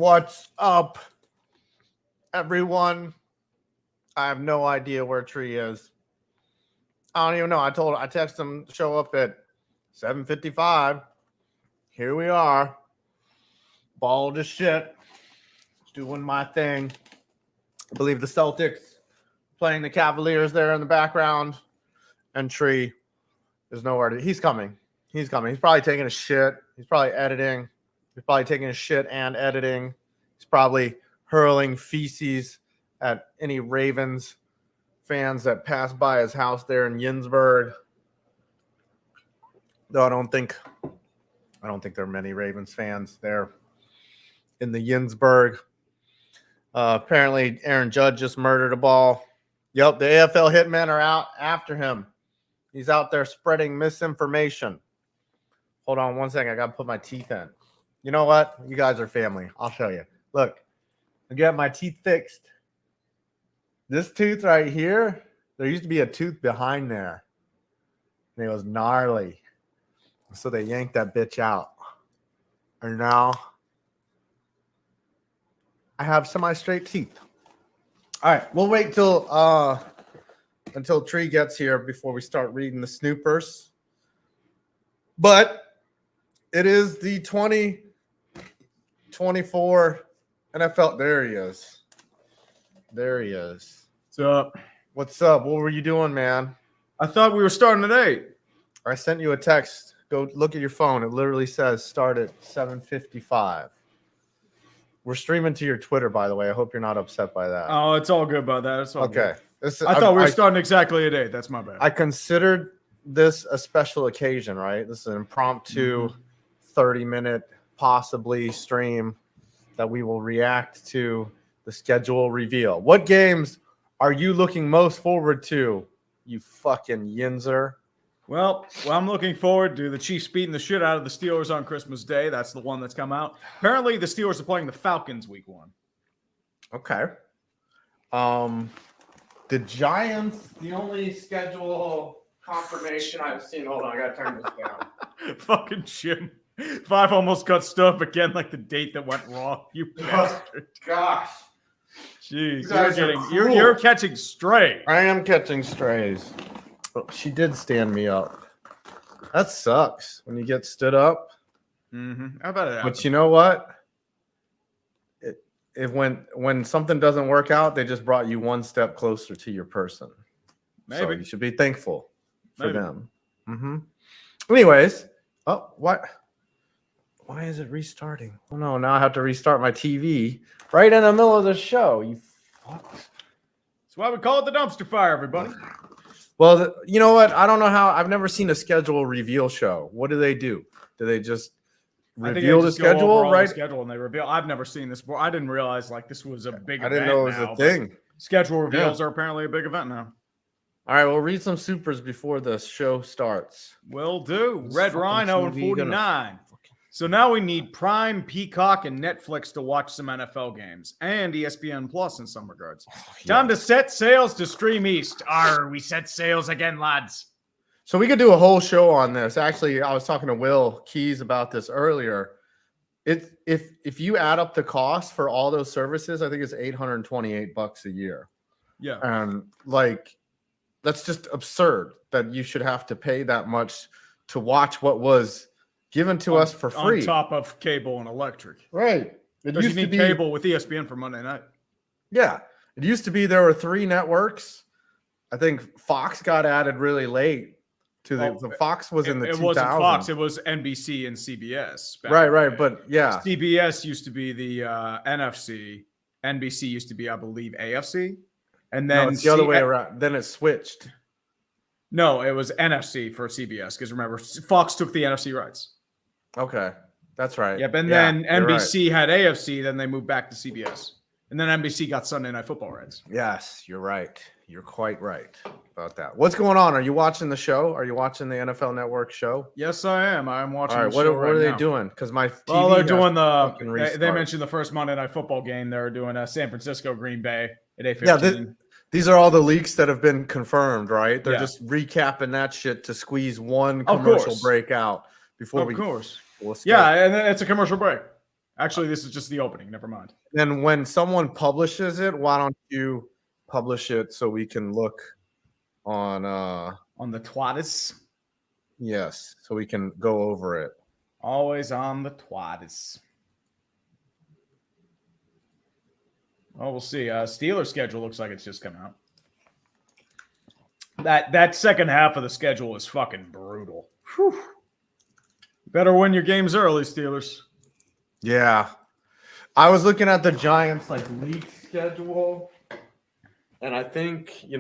What's up, everyone? I have no idea where Tree is. I don't even know. I texted him to show up at 7:55. Here we are. Bald as shit. Doing my thing. I believe the Celtics playing the Cavaliers there in the background. And Tree is nowhere to. He's coming. He's coming. He's probably taking a shit. He's probably editing. He's probably taking a shit and editing. He's probably hurling feces at any Ravens fans that pass by his house there in Yinsburg. Though I don't think there are many Ravens fans there in the Yinsburg. Apparently, Aaron Judge just murdered a ball. Yep, the AFL hitmen are out after him. He's out there spreading misinformation. Hold on one second. I got to put my teeth in. You know what? You guys are family. I'll show you. Look, I got my teeth fixed. This tooth right here, there used to be a tooth behind there. And it was gnarly. So they yanked that bitch out. And now I have semi-straight teeth. All right, we'll wait until Tree gets here before we start reading the snoopers. But it is the 2024 NFL. There he is. There he is. What's up? What's up? What were you doing, man? I thought we were starting at 8. I sent you a text. Go look at your phone. It literally says start at 7:55. We're streaming to your Twitter, by the way. I hope you're not upset by that. Oh, it's all good about that. It's all okay. Good. I thought we were starting exactly at 8. That's my bad. I considered this a special occasion, right? This is an impromptu 30-minute possibly stream that we will react to the schedule reveal. What games are you looking most forward to, you fucking Yinzer? Well, I'm looking forward to the Chiefs beating the shit out of the Steelers on Christmas Day. That's the one that's come out. Apparently, the Steelers are playing the Falcons week 1. Okay. The Giants, the only schedule confirmation I've seen. Hold on, I gotta turn this down. Fucking Jim. 5 almost got stuff again, like the date that went wrong. You bastard. Gosh. Jeez, you're catching strays. I am catching strays. Oh, she did stand me up. That sucks when you get stood up. Mm-hmm. How about it? But you know what? When something doesn't work out, they just brought you one step closer to your person. Maybe. So you should be thankful for Maybe. them. Mm-hmm. Anyways, what? Why is it restarting? Oh no! Now I have to restart my TV right in the middle of the show. You fuck. That's why we call it the dumpster fire, everybody. Well, you know what? I don't know how. I've never seen a schedule reveal show. What do? Do they just reveal the schedule, right? The schedule and they reveal. I've never seen this before. I didn't realize like this was a big. I didn't know it was a thing. Schedule reveals are apparently a big event now. All right, we'll read some supers before the show starts. Will do. Red Rhino and 49. So now we need Prime, Peacock, and Netflix to watch some NFL games, and ESPN Plus in some regards. Time to set sails to Stream East. We set sails again, lads. So we could do a whole show on this. Actually, I was talking to Will Keys about this earlier. If you add up the cost for all those services, I think it's $828 a year. Yeah, and that's just absurd that you should have to pay that much to watch what was given to us for free. On top of cable and electric. Right. It used used to to be cable with ESPN for Monday night. Yeah. It used to be there were 3 networks. I think Fox got added really late to the Fox was in the 2000s. It wasn't Fox. It was NBC and CBS. Right. But yeah. CBS used to be the NFC. NBC used to be, I believe, AFC. And then it's the other way around. Then it switched. No, it was NFC for CBS because remember, Fox took the NFC rights. Okay, that's right. Yep, and then NBC had AFC, then they moved back to CBS. And then NBC got Sunday Night Football rights. Yes, you're right. You're quite right about that. What's going on? Are you watching the show? Are you watching the NFL Network show? Yes, I am. I'm watching the show show what are they doing? Because my TV they're doing they mentioned the first Monday Night Football game. They're doing San Francisco Green Bay at 8:15. Yeah, these are all the leaks that have been confirmed, right? They're just recapping that shit to squeeze one commercial break out before Of course. And it's a commercial break. Actually, this is just the opening. Never mind. Then when someone publishes it, why don't you publish it so we can look on the Twatis? Yes, so we can go over it. Always on the Twatis. Oh, we'll see. Steelers schedule looks like it's just come out. That second half of the schedule is fucking brutal. Whew. Better win your games early, Steelers. Yeah. I was looking at the Giants league schedule, and I think, in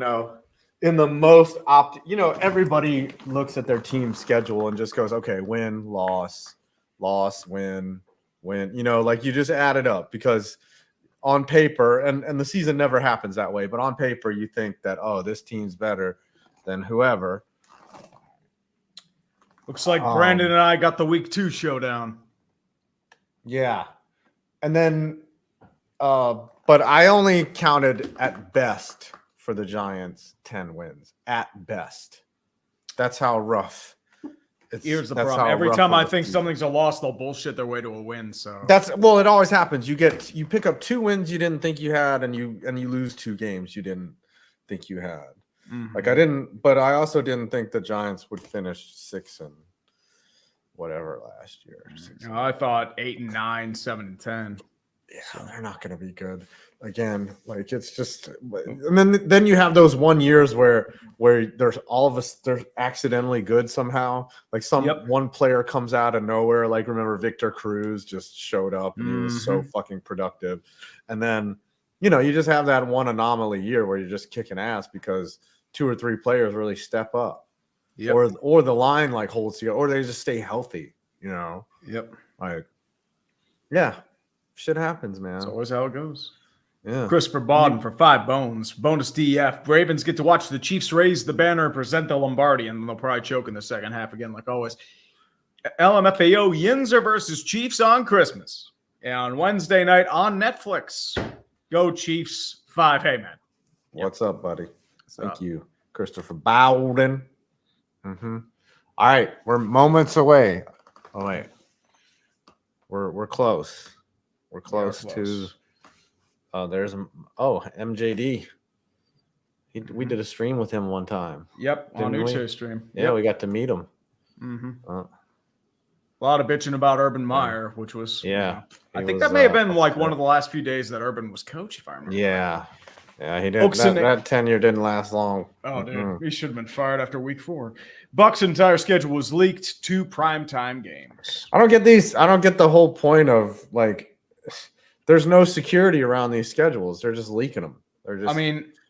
the most everybody looks at their team schedule and just goes, okay, win, loss, win, win. You just add it up because on paper, and the season never happens that way, but on paper you think that, oh, this team's better than whoever. Looks like Brandon and I got the week 2 showdown. Yeah. And then but I only counted at best for the Giants 10 wins. At best. That's how rough. Here's the problem. Every time I think something's a loss, they'll bullshit their way to a win. So it always happens. You pick up 2 wins you didn't think you had, and you lose 2 games you didn't think you had. Mm-hmm. But I also didn't think the Giants would finish 6 and whatever last year. I thought 8 and 9, 7 and 10. Yeah, so they're not going to be good again. It's just, and then you have those 1 years where there's all of us, they're accidentally good somehow. One player comes out of nowhere. Remember Victor Cruz just showed up and he was so fucking productive. And then, you just have that one anomaly year where you're just kicking ass because 2 or 3 players really step up. Yep. Or the line holds together, or they just stay healthy, Yep. Yeah. Shit happens, man. That's always how it goes. Yeah. Christopher Bodden for 5 bones. Bonus DF. Ravens get to watch the Chiefs raise the banner and present the Lombardi, and they'll probably choke in the second half again, like always. LMFAO Yinzer versus Chiefs on Christmas. And on Wednesday night on Netflix. Go Chiefs 5. Hey, man. What's up, buddy? Thank you, Christopher Bowden. Mm-hmm. All right. We're moments away. Oh, wait. We're close. We're close to there's MJD. We did a stream with him one time. Yep, on Uche stream. Yeah, we got to meet him. Mm-hmm. A lot of bitching about Urban Meyer, which was I think that may have been one of the last few days that Urban was coach, if I remember. Yeah. Yeah, he did. That tenure didn't last long. Oh, dude, he should have been fired after week 4. Bucks' entire schedule was leaked to primetime games. I don't get these. I don't get the whole point of there's no security around these schedules. They're just leaking them. They're just.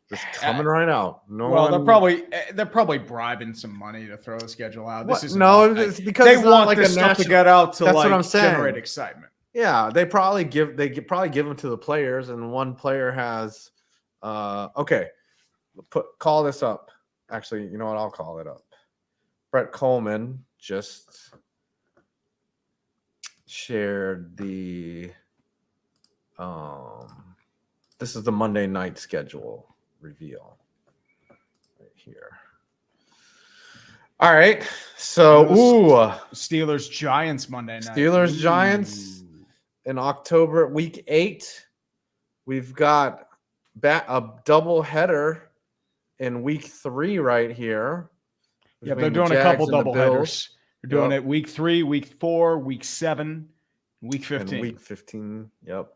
Just coming right out. They're probably bribing some money to throw the schedule out. This is it's because they want this stuff to get out to that's what I'm saying. Generate excitement. Yeah, they probably give them to the players, and one player has. Okay, call this up. Actually, you know what? I'll call it up. Brett Coleman just shared the. This is the Monday night schedule reveal right here. All right, so Steelers Giants Monday night. Steelers Giants in October, week 8. We've got a double header in week 3 right here. Yeah, they're doing a couple double headers. They're doing it week 3, week 4, week 7, week 15. And week 15. Yep.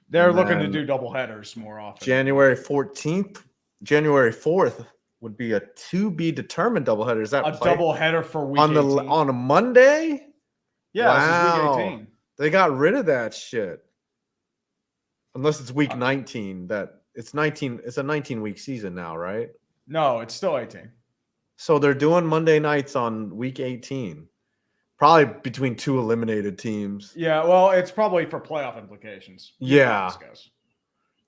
They're looking to do double headers more often. January 14th, January 4th would be a to be determined doubleheader. Is that a double header for week 18? On a Monday? Yeah, wow. This is week 18. They got rid of that shit. Unless it's week 19. It's 19. It's a 19-week season now, right? No, it's still 18. So they're doing Monday nights on week 18. Probably between 2 eliminated teams. Yeah, well, it's probably for playoff implications. Yeah.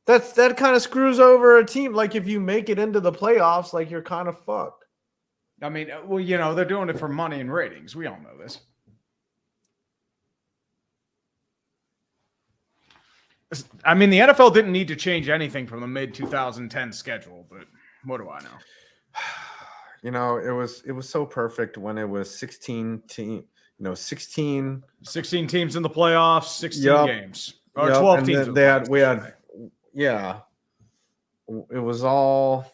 That kind of screws over a team. If you make it into the playoffs, you're kind of fucked. I mean, well, they're doing it for money and ratings. We all know this. I mean, the NFL didn't need to change anything from the mid-2010 schedule, but what do I know? It was so perfect when it was 16 team. 16 teams in the playoffs, 16 games. Or 12 and teams. Yeah. It was all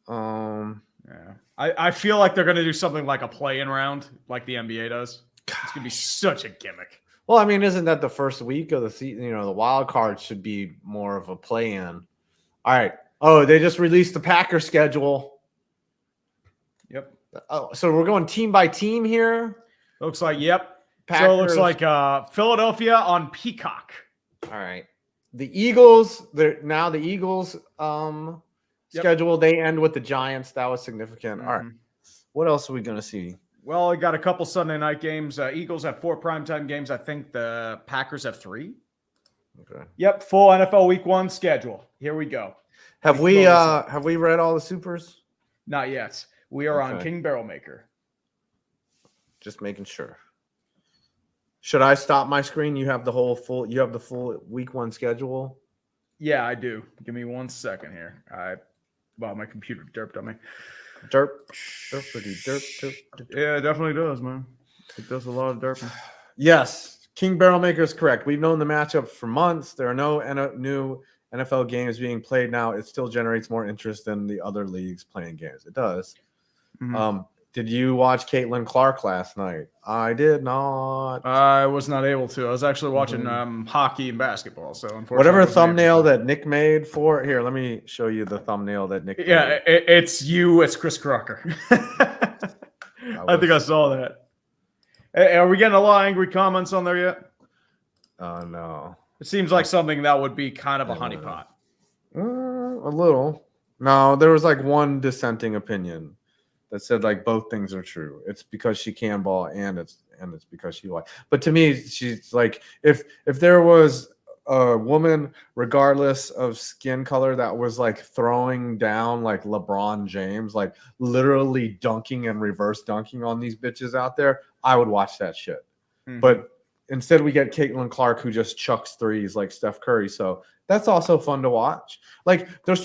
yeah. I feel like they're going to do something like a play-in round like the NBA does. It's going to be such a gimmick. Well, I mean, isn't that the first week of the season? The wild card should be more of a play-in. All right. Oh, they just released the Packers schedule. Yep. Oh, so we're going team by team here? Looks like, yep. Packers. So it looks like Philadelphia on Peacock. All right. The Eagles, now the Eagles schedule, they end with the Giants. That was significant. All right. What else are we going to see? Well, we got a couple Sunday night games. Eagles have 4 primetime games. I think the Packers have 3. Okay. Yep, full NFL Week 1 schedule. Here we go. Have we read all the supers? Not yet. We are on King Barrel Maker. Just making sure. Should I stop my screen? You have the full Week 1 schedule? Yeah, I do. Give me 1 second here. My computer derped on me. Derp. Yeah, it definitely does, man. It does a lot of derping. Yes, King Barrel Maker is correct. We've known the matchup for months. There are no new NFL games being played now. It still generates more interest than the other leagues playing games. It does. Mm-hmm. Did you watch Caitlin Clark last night? I did not. I was not able to. I was actually watching hockey and basketball. So unfortunately, whatever thumbnail that Nick made for here, let me show you the thumbnail that Nick. Yeah, made. It's you. It's Chris Crocker. I think I saw that. Hey, are we getting a lot of angry comments on there yet? No. It seems like something that would be kind of a honeypot. A little. No, there was like one dissenting opinion that said like both things are true. It's because she can ball and it's because she like. But to me, she's like if there was a woman, regardless of skin color, that was like throwing down like LeBron James, like literally dunking and reverse dunking on these bitches out there, I would watch that shit. Mm-hmm. But instead, we get Caitlin Clark, who just chucks threes like Steph Curry. So that's also fun to watch. Like, there's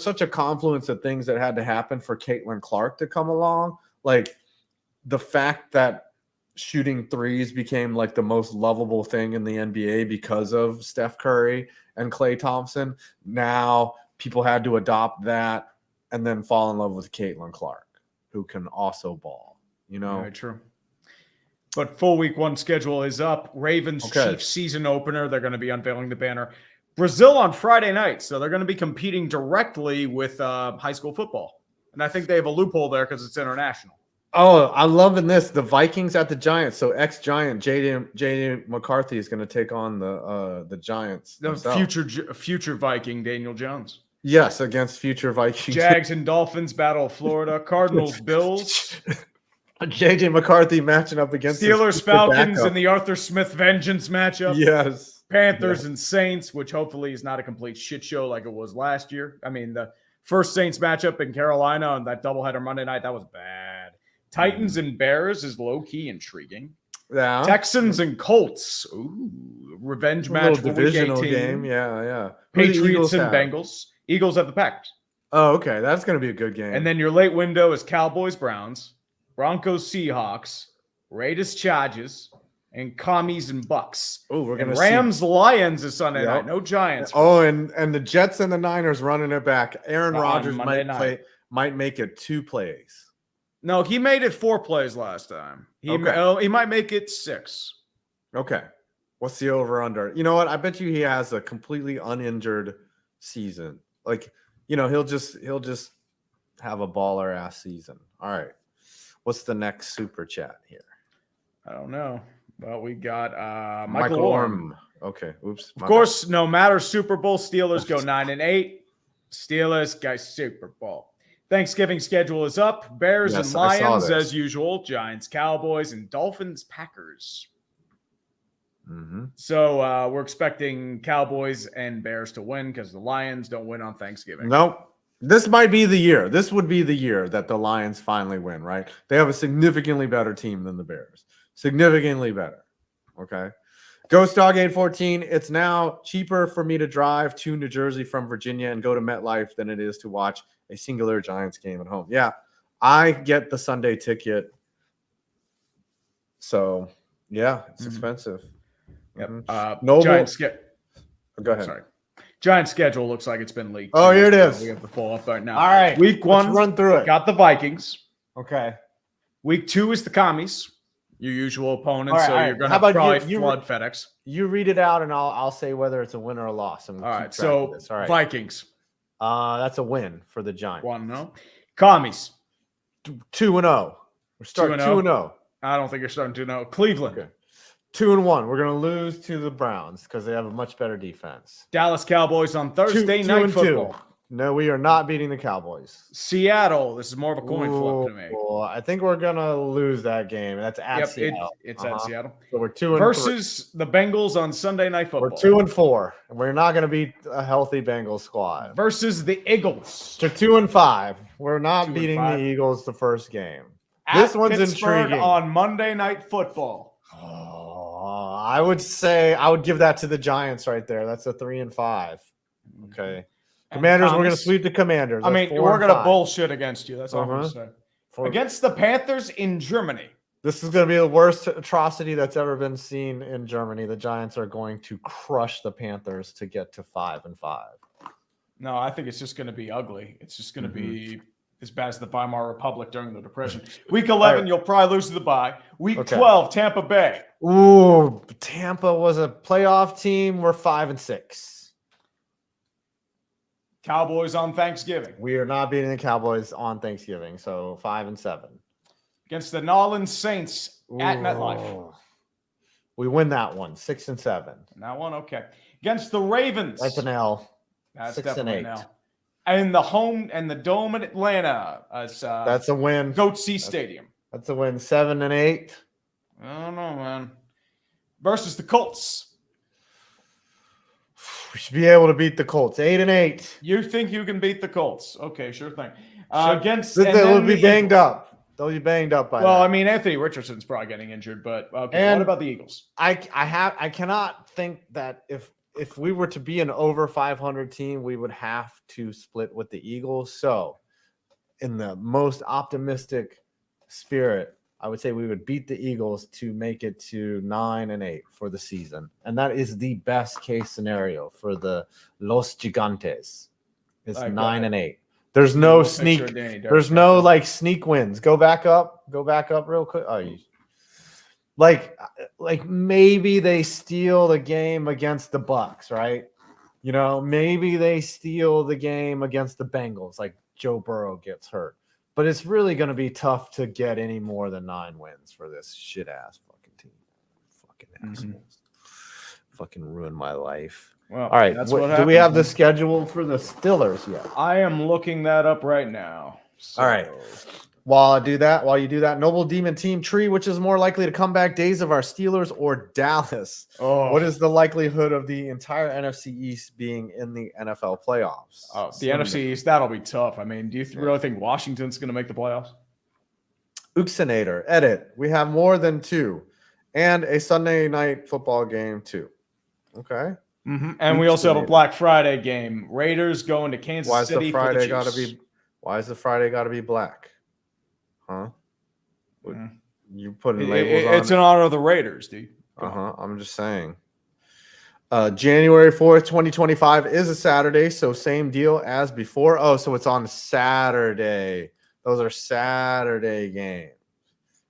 such a confluence of things that had to happen for Caitlin Clark to come along. Like, the fact that shooting threes became like the most lovable thing in the NBA because of Steph Curry and Klay Thompson. Now people had to adopt that and then fall in love with Caitlin Clark, who can also ball. Very true. But full Week 1 schedule is up. Ravens Chiefs season opener. They're going to be unveiling the banner. Brazil on Friday night. So they're going to be competing directly with high school football. And I think they have a loophole there because it's international. Oh, I'm loving this. The Vikings at the Giants. So ex-Giant J.D. McCarthy is going to take on the Giants. The future Viking, Daniel Jones. Yes, against future Vikings. Jags and Dolphins battle Florida. Cardinals, Bills. J.J. McCarthy matching up against Steelers, Falcons in the Arthur Smith Vengeance matchup. Yes. Panthers and Saints, which hopefully is not a complete shit show like it was last year. I mean, the first Saints matchup in Carolina on that doubleheader Monday night, that was bad. Titans and Bears is low-key intriguing. Yeah. Texans and Colts. Ooh, revenge match for divisional Week 18. Game. Yeah. Patriots and Bengals. Eagles have the Packers. Oh, okay. That's going to be a good game. And then your late window is Cowboys, Browns, Broncos, Seahawks, Raiders, Chargers, and Commies and Bucks. Oh, we're going to Rams, Lions is Sunday night. No Giants. Oh, and the Jets and the Niners running it back. Aaron Rodgers might make it 2 plays. No, he made it 4 plays last time. He might make it 6. Okay. What's the over-under? You know what? I bet you he has a completely uninjured season. Like, he'll just have a baller-ass season. All right. What's the next super chat here? I don't know. Well, we got Michael Orm. Okay. Oops. Of course, no matter Super Bowl, Steelers go 9-8. Steelers, guys, Super Bowl. Thanksgiving schedule is up. Bears and Lions as usual. Giants, Cowboys, and Dolphins, Packers. Mm-hmm. So we're expecting Cowboys and Bears to win because the Lions don't win on Thanksgiving. Nope. This might be the year. This would be the year that the Lions finally win, right? They have a significantly better team than the Bears. Significantly better. Okay. Ghost Dog 814. It's now cheaper for me to drive to New Jersey from Virginia and go to MetLife than it is to watch a singular Giants game at home. Yeah, I get the Sunday ticket So yeah, it's Mhm. expensive. Yep. Mhm. Noble. Go ahead. Sorry. Giant schedule looks like it's been leaked. Oh, here it is. We have the full up right now. All right. Week let's 1, run through it. got the Vikings. Okay. Week 2 is the Commies, your usual opponent. All right, so all you're right. going How to about probably you flood FedEx. You read it out, and I'll say whether it's a win or a loss. And we'll All keep right. track of So this. All right. Vikings. That's a win for the Giants. 1-0. Commies. 2-0. We're starting 2-0. 2-0. I don't think you're starting 2-0. Cleveland. Okay. 2-1. We're gonna lose to the Browns because they have a much better defense. Dallas Cowboys on Thursday Two night and football. 2. No, we are not beating the Cowboys. Seattle. This is more of a coin flip to me. I think we're gonna lose that game. That's at Seattle. It's at Seattle. So we're 2-3 versus the Bengals on Sunday night football. We're 2-4. And we're not gonna beat a healthy Bengals squad. Versus the Eagles. To 2-5. We're not 2-5. beating the Eagles the first game. This one's Pittsburgh intriguing. On Monday night football. I would say I would give that to the Giants right there. That's a 3-5. Okay. Commanders, we're going to sweep the Commanders. I mean, we're going to bullshit against you. That's all I'm going to say. Against the Panthers in Germany. This is going to be the worst atrocity that's ever been seen in Germany. The Giants are going to crush the Panthers to get to 5-5. No, I think it's just going to be ugly. It's just going to be as bad as the Weimar Republic during the Depression. Week 11, you'll probably lose to the bye. Week 12, Tampa Bay. Ooh, Tampa was a playoff team. We're 5-6. Cowboys on Thanksgiving. We are not beating the Cowboys on Thanksgiving, so 5-7. Against the New Orleans Saints at MetLife. We win that one, 6-7. That one, okay. Against the Ravens. That's an L. That's 6 definitely and 8. an L. And the home and the Dome in Atlanta. That's a win. Goat Sea Stadium. That's a win. 7-8. I don't know, man. Versus the Colts. We should be able to beat the Colts. 8-8. You think you can beat the Colts? Okay, sure thing. Against they'll be banged up. They'll be banged up by. Well, that. I mean, Anthony Richardson's probably getting injured, but okay. And what about the Eagles? I cannot think that if we were to be an over 500 team, we would have to split with the Eagles. So, in the most optimistic spirit, I would say we would beat the Eagles to make it to 9-8 for the season. And that is the best case scenario for the Los Gigantes. It's 9-8. There's no sneak. There's no like sneak wins. Go back up real quick. Oh, like maybe they steal the game against the Bucks, right? You know, maybe they steal the game against the Bengals, like Joe Burrow gets hurt. But it's really going to be tough to get any more than 9 wins for this shit ass fucking team. Fucking assholes. Fucking ruin my life. Well, all right. Do we have the schedule for the Steelers yet? I am looking that up right now. So. All right. While you do that, Noble Demon Team Tree, which is more likely to come back, Days of our Steelers or Dallas? Oh. What is the likelihood of the entire NFC East being in the NFL playoffs? Oh, the NFC East, that'll be tough. I mean, do you really think Washington's going to make the playoffs? Uxinator, edit. We have more than 2 and a Sunday night football game too. Okay. Mm-hmm. And we also have a Black Friday game. Raiders going to Kansas City. Why is the Friday got to be black? Huh? You putting labels on it's in honor of the Raiders, dude. I'm just saying. January 4th, 2025 is a Saturday, so same deal as before. Oh, so it's on Saturday. Those are Saturday games,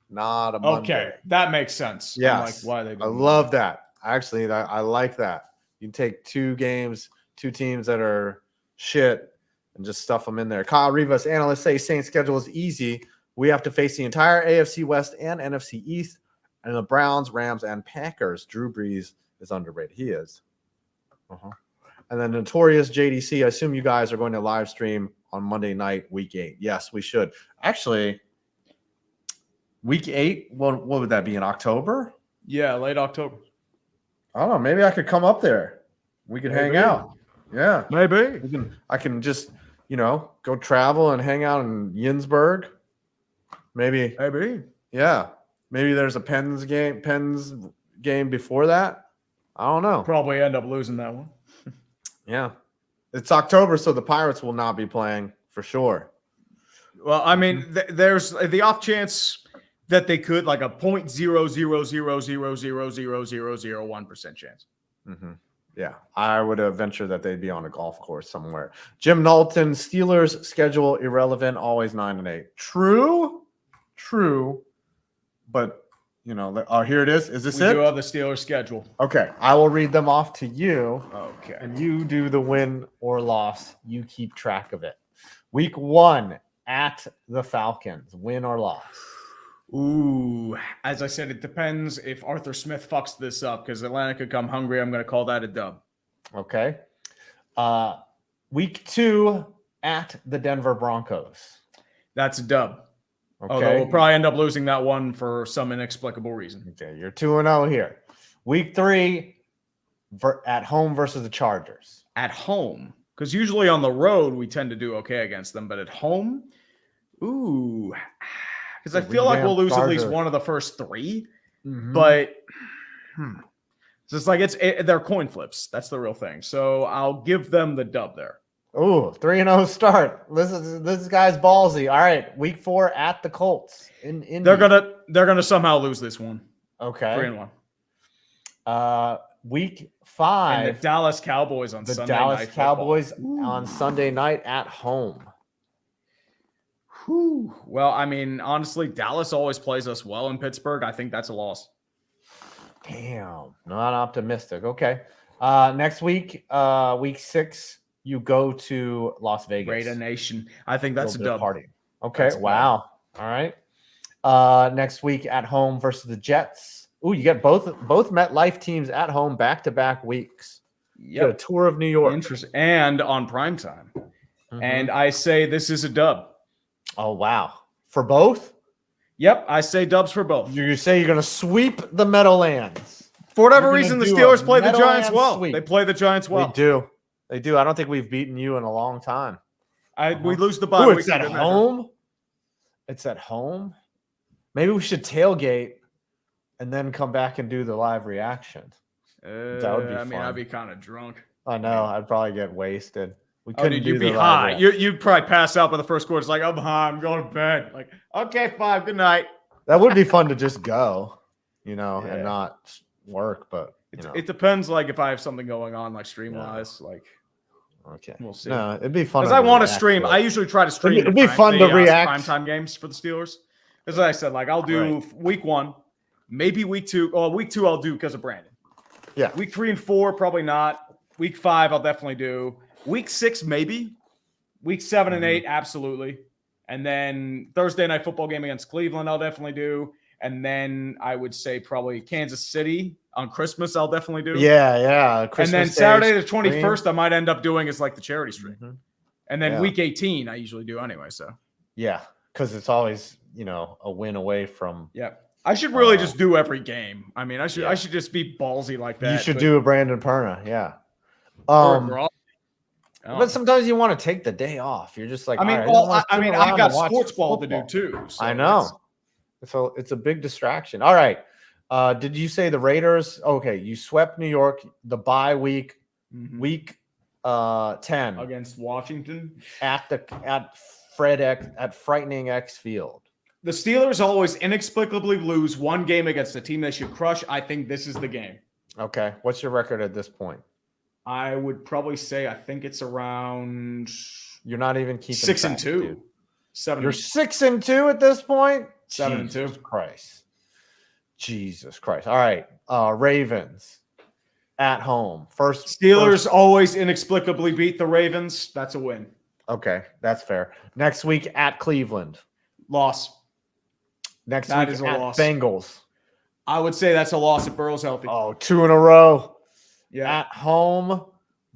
not a Monday. Okay, that makes sense. Yes. Why they? I love that. Actually, I like that. You take 2 games, 2 teams that are shit, and just stuff them in there. Kyle Rivas, analysts say Saints' schedule is easy. We have to face the entire AFC West and NFC East, and the Browns, Rams, and Packers. Drew Brees is underrated. He is. And then Notorious JDC. I assume you guys are going to live stream on Monday night, week 8. Yes, we should. Actually, week 8. What would that be in October? Yeah, late October. I don't know. Maybe I could come up there. We could hang out. Yeah, maybe. I can just go travel and hang out in Yinsburg. Maybe. Yeah. Maybe there's a Pens game before that. I don't know. Probably end up losing that one. Yeah. It's October, so the Pirates will not be playing for sure. Well, I mean, there's the off chance that they could, like a 0.000000001% chance. Mm-hmm. Yeah, I would venture that they'd be on a golf course somewhere. Jim Knowlton, Steelers schedule irrelevant, always 9-8. True, but here it is. Is this We it? do have the Steelers schedule. Okay, I will read them off to you. Okay. And you do the win or loss. You keep track of it. Week 1 at the Falcons, win or loss. Ooh, as I said, it depends if Arthur Smith fucks this up because Atlanta could come hungry. I'm going to call that a dub. Okay. Week 2 at the Denver Broncos. That's a dub. Okay. Although we'll probably end up losing that one for some inexplicable reason. Okay, you're 2-0 here. Week 3 at home versus the Chargers. At home, because usually on the road we tend to do okay against them, but at home, ooh, because I feel like we'll lose at least one of the first 3. Mm-hmm. But so it's like they're coin flips. That's the real thing. So I'll give them the dub there. Ooh, 3-0 start. This guy's ballsy. All right, week 4 at the Colts in Indy. They're gonna somehow lose this one. Okay. 3-1. Week 5. And the Dallas Cowboys on Sunday night. The Dallas Cowboys on Sunday night at home. Whew. Well, I mean, honestly, Dallas always plays us well in Pittsburgh. I think that's a loss. Damn, not optimistic. Okay. Next week, week 6, you go to Las Vegas. Raider Nation. I think that's a dub. Party. Okay. That's wow. All right. Next week at home versus the Jets. Ooh, you get both MetLife teams at home back-to-back weeks. You get a tour of New York. Interesting. And on primetime. Mm-hmm. And I say this is a dub. Oh, wow. For both? Yep, I say dubs for both. You say you're going to sweep the Meadowlands. For whatever reason, the Steelers play the Giants well. Sweep. They play the Giants well. They do. I don't think we've beaten you in a long time. We lose the bye. It's at home? It's at home? Maybe we should tailgate and then come back and do the live reaction. That would be fun. I'd be kind of drunk. I know. I'd probably get wasted. We couldn't you'd be high. You'd probably pass out by the first quarter. It's like, I'm high. I'm going to bed. Like, okay, fine. Good night. That would be fun to just go, and not work. But it depends. Like if I have something going on, like stream wise, like okay, we'll see. No, it'd be fun because I want to stream. I usually try to stream. It'd be fun to react. Primetime games for the Steelers. As I said, like I'll do week 1, maybe week 2. Oh, week 2 I'll do because of Brandon. Yeah. Week 3 and 4 probably not. Week 5 I'll definitely do. Week 6 maybe. Week 7 and 8 absolutely. And then Thursday night football game against Cleveland I'll definitely do. And then I would say probably Kansas City on Christmas I'll definitely do. Yeah. Christmas and then Saturday the 21st I might end up doing is like the charity stream. Mm-hmm. And then week 18 I usually do anyway. So yeah, because it's always a win away from. Yeah. I should really just do every game. I mean, I should just be ballsy like that. You should do a Brandon Perna, yeah. But sometimes you want to take the day off. You're just like, I've got sports ball to do too. So I know. So it's a big distraction. All right. Did you say the Raiders? Okay, you swept New York. The bye week, week 10 against Washington at Frightening X Field. The Steelers always inexplicably lose one game against a team they should crush. I think this is the game. Okay. What's your record at this point? I would probably say I think it's around. You're not even keeping 6-2. Dude. 7. You're 6-2 at this point. 7-2. Jesus Christ! All right. Ravens at home. Steelers always inexplicably beat the Ravens. That's a win. Okay, that's fair. Next week at Cleveland. Loss. Next week is a at loss. Bengals. I would say that's a loss if Burrow's healthy. Oh, 2 in a row. Yeah. At home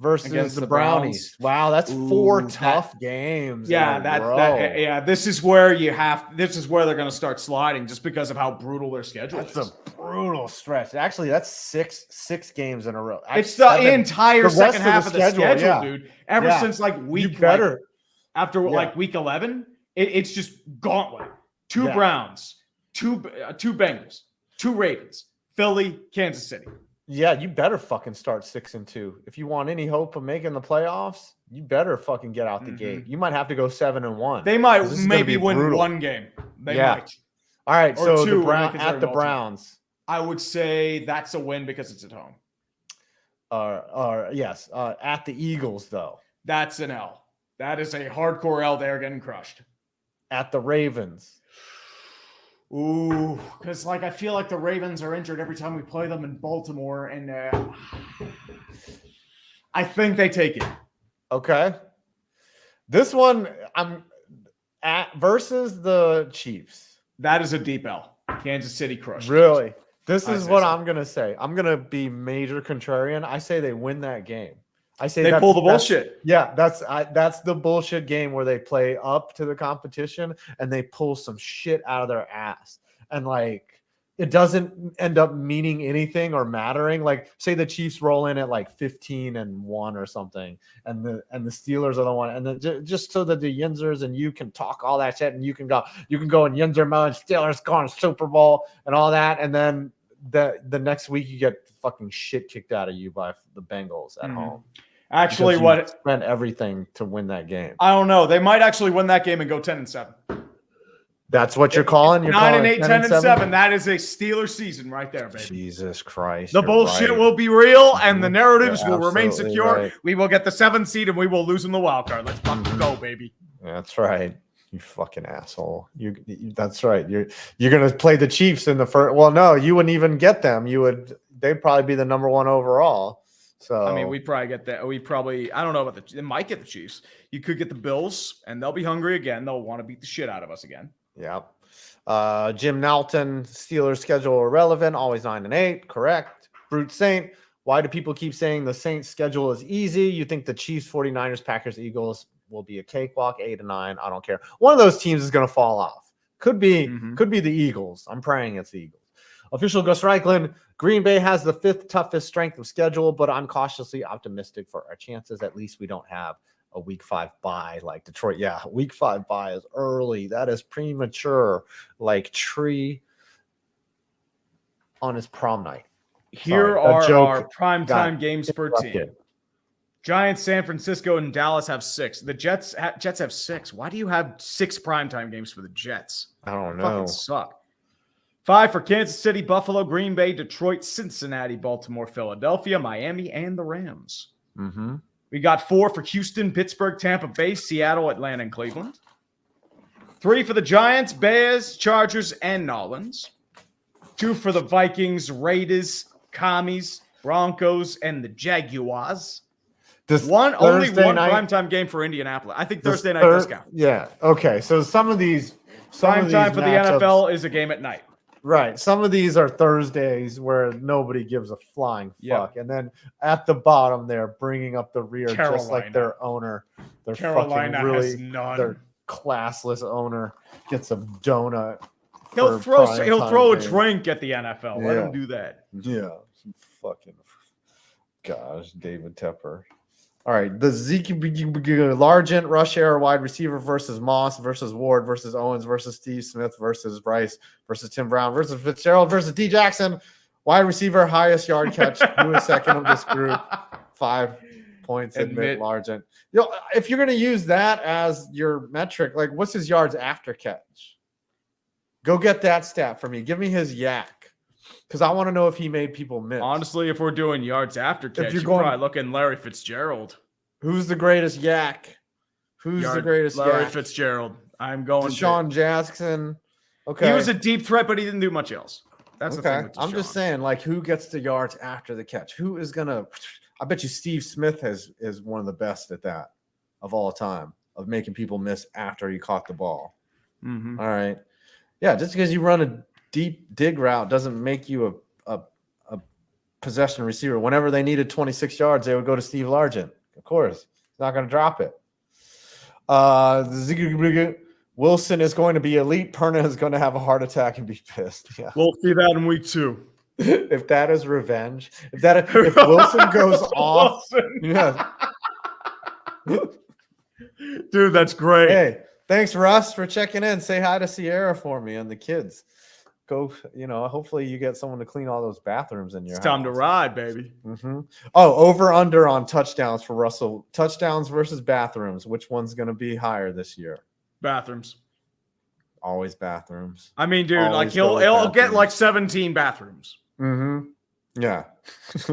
versus against the Brownies. Wow, that's 4 tough games. Yeah, this is where this is where they're going to start sliding just because of how brutal their schedule is. That's a brutal stretch. Actually, that's six games in a row. It's the entire second half of the schedule, dude. Ever since like week after week 11, it's just gauntlet. 2 Browns, 2 Bengals, 2 Ravens, Philly, Kansas City. Yeah, you better fucking start 6-2 if you want any hope of making the playoffs. You better fucking get out the gate. You might have to go 7-1. They might maybe win brutal. One game. They might. All right, Or so two, the we're gonna consider at the multiple. Browns. I would say that's a win because it's at home. Yes, at the Eagles though. That's an L. That is a hardcore L. They're getting crushed. At the Ravens. Ooh, because I feel like the Ravens are injured every time we play them in Baltimore, and I think they take it. Okay. This one I'm at versus the Chiefs. That is a deep L. Kansas City crushed. Really? This is what so. I'm gonna say. I'm gonna be major contrarian. I say they win that game. I say they pull the bullshit. Yeah, that's the bullshit game where they play up to the competition and they pull some shit out of their ass. And it doesn't end up meaning anything or mattering. Like, say the Chiefs roll in at 15-1 or something, and the Steelers are the one, and then just so that the Yinzers and you can talk all that shit, and you can go and Yinzer mode, Steelers going Super Bowl and all that, and then the next week you get fucking shit kicked out of you by the Bengals at home. Actually, what spent everything to win that game? I don't know. They might actually win that game and go 10-7. That's what you're calling? You're 9-8, 10-7. That is a Steelers season right there, baby. Jesus Christ. The bullshit will be real, and the narratives You're will remain absolutely secure. right. We will get the 7th seed, and we will lose in the wild card. Let's fucking go, baby. That's right. You fucking asshole. That's right. You're gonna play the Chiefs in the first. Well, no, you wouldn't even get them. They'd probably be the number 1 overall. So I mean, we'd probably get that. I don't know about they might get the Chiefs. You could get the Bills, and they'll be hungry again. They'll want to beat the shit out of us again. Yep. Jim Nalton, Steelers schedule irrelevant, always 9-8. Correct. Brute Saint. Why do people keep saying the Saints schedule is easy? You think the Chiefs, 49ers, Packers, Eagles will be a cakewalk, 8-9. I don't care. One of those teams is going to fall off. Could be the Eagles. I'm praying it's the Eagles. Official Gus Reichlin. Green Bay has the 5th toughest strength of schedule, but I'm cautiously optimistic for our chances. At least we don't have a week 5 bye like Detroit. Yeah, week 5 bye is early. That is premature, like Tree on his prom night. Here are our primetime games per team. Giants, San Francisco, and Dallas have 6. The Jets have 6. Why do you have 6 primetime games for the Jets? I don't know. Fucking suck. 5 for Kansas City, Buffalo, Green Bay, Detroit, Cincinnati, Baltimore, Philadelphia, Miami, and the Rams. Mm-hmm. We got 4 for Houston, Pittsburgh, Tampa Bay, Seattle, Atlanta, and Cleveland. 3 for the Giants, Bears, Chargers, and Nolans. 2 for the Vikings, Raiders, Broncos, and the Jaguars. Only one primetime game for Indianapolis. I think Thursday night does count. Yeah. Okay. So some of these primetime for the NFL is a game at night. Right. Some of these are Thursdays where nobody gives a flying fuck. And then at the bottom, they're bringing up the rear just like their owner. Their Carolina fucking really, has none. Their classless owner gets a donut. He'll throw a drink at the NFL. Let him do that. Yeah. Fucking gosh, David Tepper. All right, the Zeke Largent rush error wide receiver versus Moss versus Ward versus Owens versus Steve Smith versus Bryce versus Tim Brown versus Fitzgerald versus D Jackson. Wide receiver highest yard catch. Who is second of this group? 5 points. Admit Largent. If you're gonna use that as your metric, what's his yards after catch? Go get that stat for me. Give me his yak. Because I want to know if he made people miss. Honestly, if we're doing yards after catch, you're probably looking Larry Fitzgerald. Who's the greatest yak? Larry Fitzgerald. I'm going Deshaun Jackson. Okay. He was a deep threat, but he didn't do much else. That's the thing with Deshaun. I'm just saying, who gets the yards after the catch? Who is going to – I bet you Steve Smith is one of the best at that of all time, of making people miss after he caught the ball. Mm-hmm. All right. Yeah, just because you run a deep dig route doesn't make you a possession receiver. Whenever they needed 26 yards, they would go to Steve Largent. Of course, he's not going to drop it. Wilson is going to be elite. Perna is going to have a heart attack and be pissed. Yeah. We'll see that in week 2. If that is revenge, if Wilson goes off, yeah. Dude, that's great. Hey, thanks Russ for checking in. Say hi to Sierra for me and the kids. Go, hopefully you get someone to clean all those bathrooms in your house. It's time to ride, baby. Mm-hmm. Oh, over under on touchdowns for Russell. Touchdowns versus bathrooms. Which one's going to be higher this year? Bathrooms. Always bathrooms. I mean, dude, Always like go he'll with get bathrooms. like 17 bathrooms. Mm-hmm. Yeah.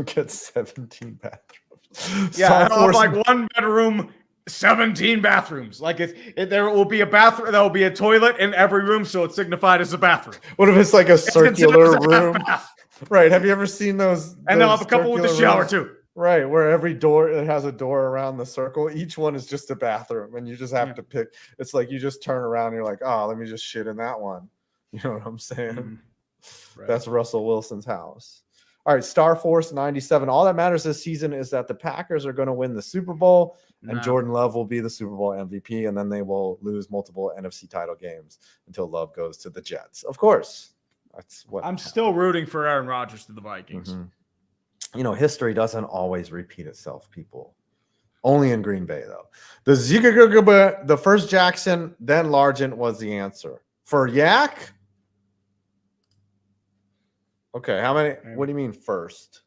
Get 17 bathrooms. Yeah, Star he'll have Force- like 1 bedroom, 17 bathrooms. Like there will be a bathroom, there will be a toilet in every room, so it's signified as a bathroom. What if it's like a It's considered circular as a half room? bath. Right. Have you ever seen those? And they'll those have a couple with a circular shower rooms? too. Right, where every door it has a door around the circle. Each one is just a bathroom, and you just have Yeah. to pick. It's like you just turn around and you're like, oh, let me just shit in that one. You know what I'm saying? Mhm. Right. That's Russell Wilson's house. All right, Star Force 97. All that matters this season is that the Packers are going to win the Super Bowl, and No. Jordan Love will be the Super Bowl MVP, and then they will lose multiple NFC title games until Love goes to the Jets. Of course, that's what I'm still rooting for Aaron Rodgers to the Vikings. Mhm. You know, history doesn't always repeat itself, people. Only in Green Bay, though. The first Jackson, then Largent was the answer. For Yak? Okay, how many? What do you mean first?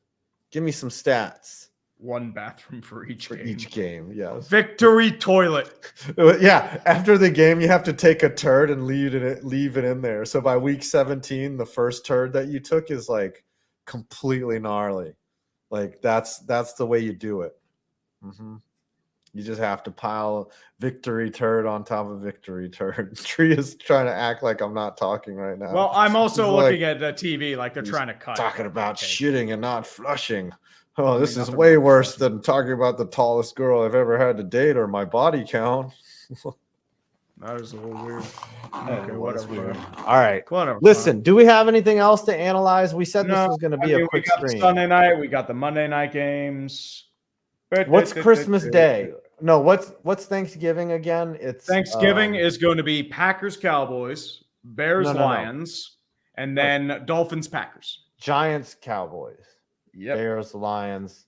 Give me some stats 1 bathroom for each for game. each game. Yes. Victory toilet. Yeah, after the game, you have to take a turd and leave it in there. So by week 17, the first turd that you took is like completely gnarly. Like that's the way you do it. Mhm. You just have to pile victory turd on top of victory turd. Tree is trying to act like I'm not talking right now. Well, I'm also He's looking like- at the TV like they're he's trying to cut. talking about Okay. shitting and not flushing. Oh, mean, this is nothing way wrong with worse flushing. than talking about the tallest girl I've ever had to date or my body count. That was a little weird. It was whatever. weird. All right. Whatever. Listen, do we have anything else to analyze? We said this No, was going to I be mean, a we quick got the stream. Sunday night. We got the Monday night games. What's Christmas Day? No, what's Thanksgiving again? It's Thanksgiving is going to be Packers Cowboys, Bears No. Lions, and then Dolphins Packers. Giants Cowboys, Yep. Bears Lions,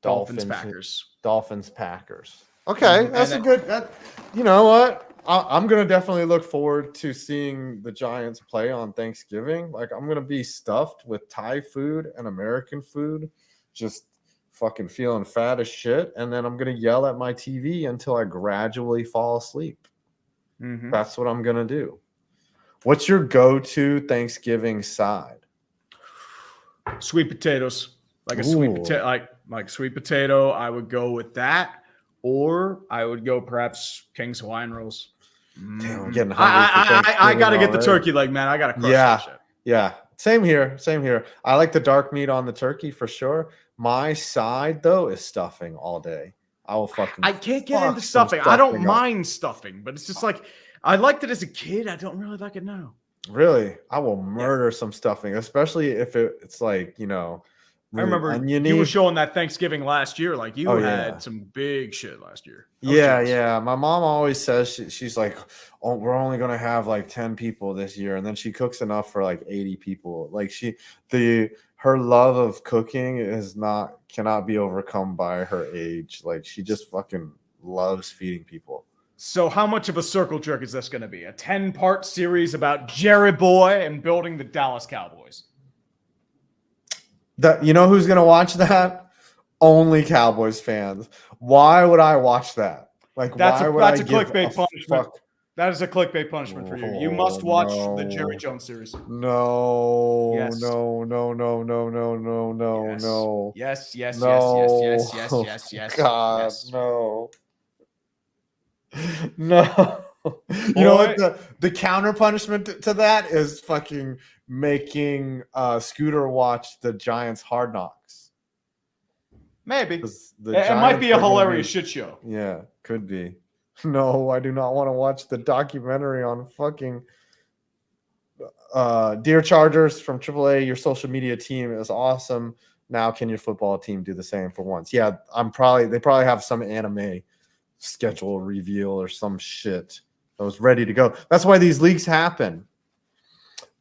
Dolphins Packers. Dolphins Packers. Okay, Mhm. that's And a good. You know what? I'm gonna definitely look forward to seeing the Giants play on Thanksgiving. Like I'm gonna be stuffed with Thai food and American food, just fucking feeling fat as shit, and then I'm gonna yell at my TV until I gradually fall asleep. Mhm. That's what I'm gonna do. What's your go-to Thanksgiving side? Sweet potatoes, like a sweet Ooh. potato, like sweet potato. I would go with that, or I would go perhaps King's Hawaiian rolls. Damn, I'm getting hungry for I Thanksgiving gotta get the already. turkey leg, man. I gotta crush Yeah. that shit. Yeah, same here. Same here. I like the dark meat on the turkey for sure. My side though is stuffing all day. I will fucking. I can't get fuck into some stuffing. I don't stuffing up. mind stuffing, but it's just like I liked it as a kid. I don't really like it now. Really, I will murder some stuffing, especially if it's like I remember oniony. you were showing that Thanksgiving last year. Like you Oh, had yeah. some big shit last year. I was Yeah, jealous. yeah. My mom always says she's like, "Oh, we're only gonna have like 10 people this year," and then she cooks enough for like 80 people. Like her love of cooking cannot be overcome by her age. Like she just fucking loves feeding people. So how much of a circle jerk is this going to be? A 10-part series about Jerry Boy and building the Dallas Cowboys. You know who's gonna watch that? Only Cowboys fans. Why would I watch that? Like That's why a- would that's I a give clickbait punishment. fuck? That is a clickbait punishment for you. You Oh, must watch the no. Jerry Jones series. No, Yes. no, no, no, no, no, no, no, Yes. no. Yes, yes, No. yes, yes, yes, yes, yes, yes. God, yes. no. No. You know what? The counter punishment to that is fucking making Scooter watch the Giants Hard Knocks. Maybe. 'Cause the It might Giants be a are gonna hilarious shit show. Yeah, could be. No, I do not want to watch the documentary on fucking Dear Chargers from AAA. Your social media team is awesome. Now, can your football team do the same for once? Yeah, they probably have some anime schedule reveal or some shit that was ready to go. That's why these leaks happen.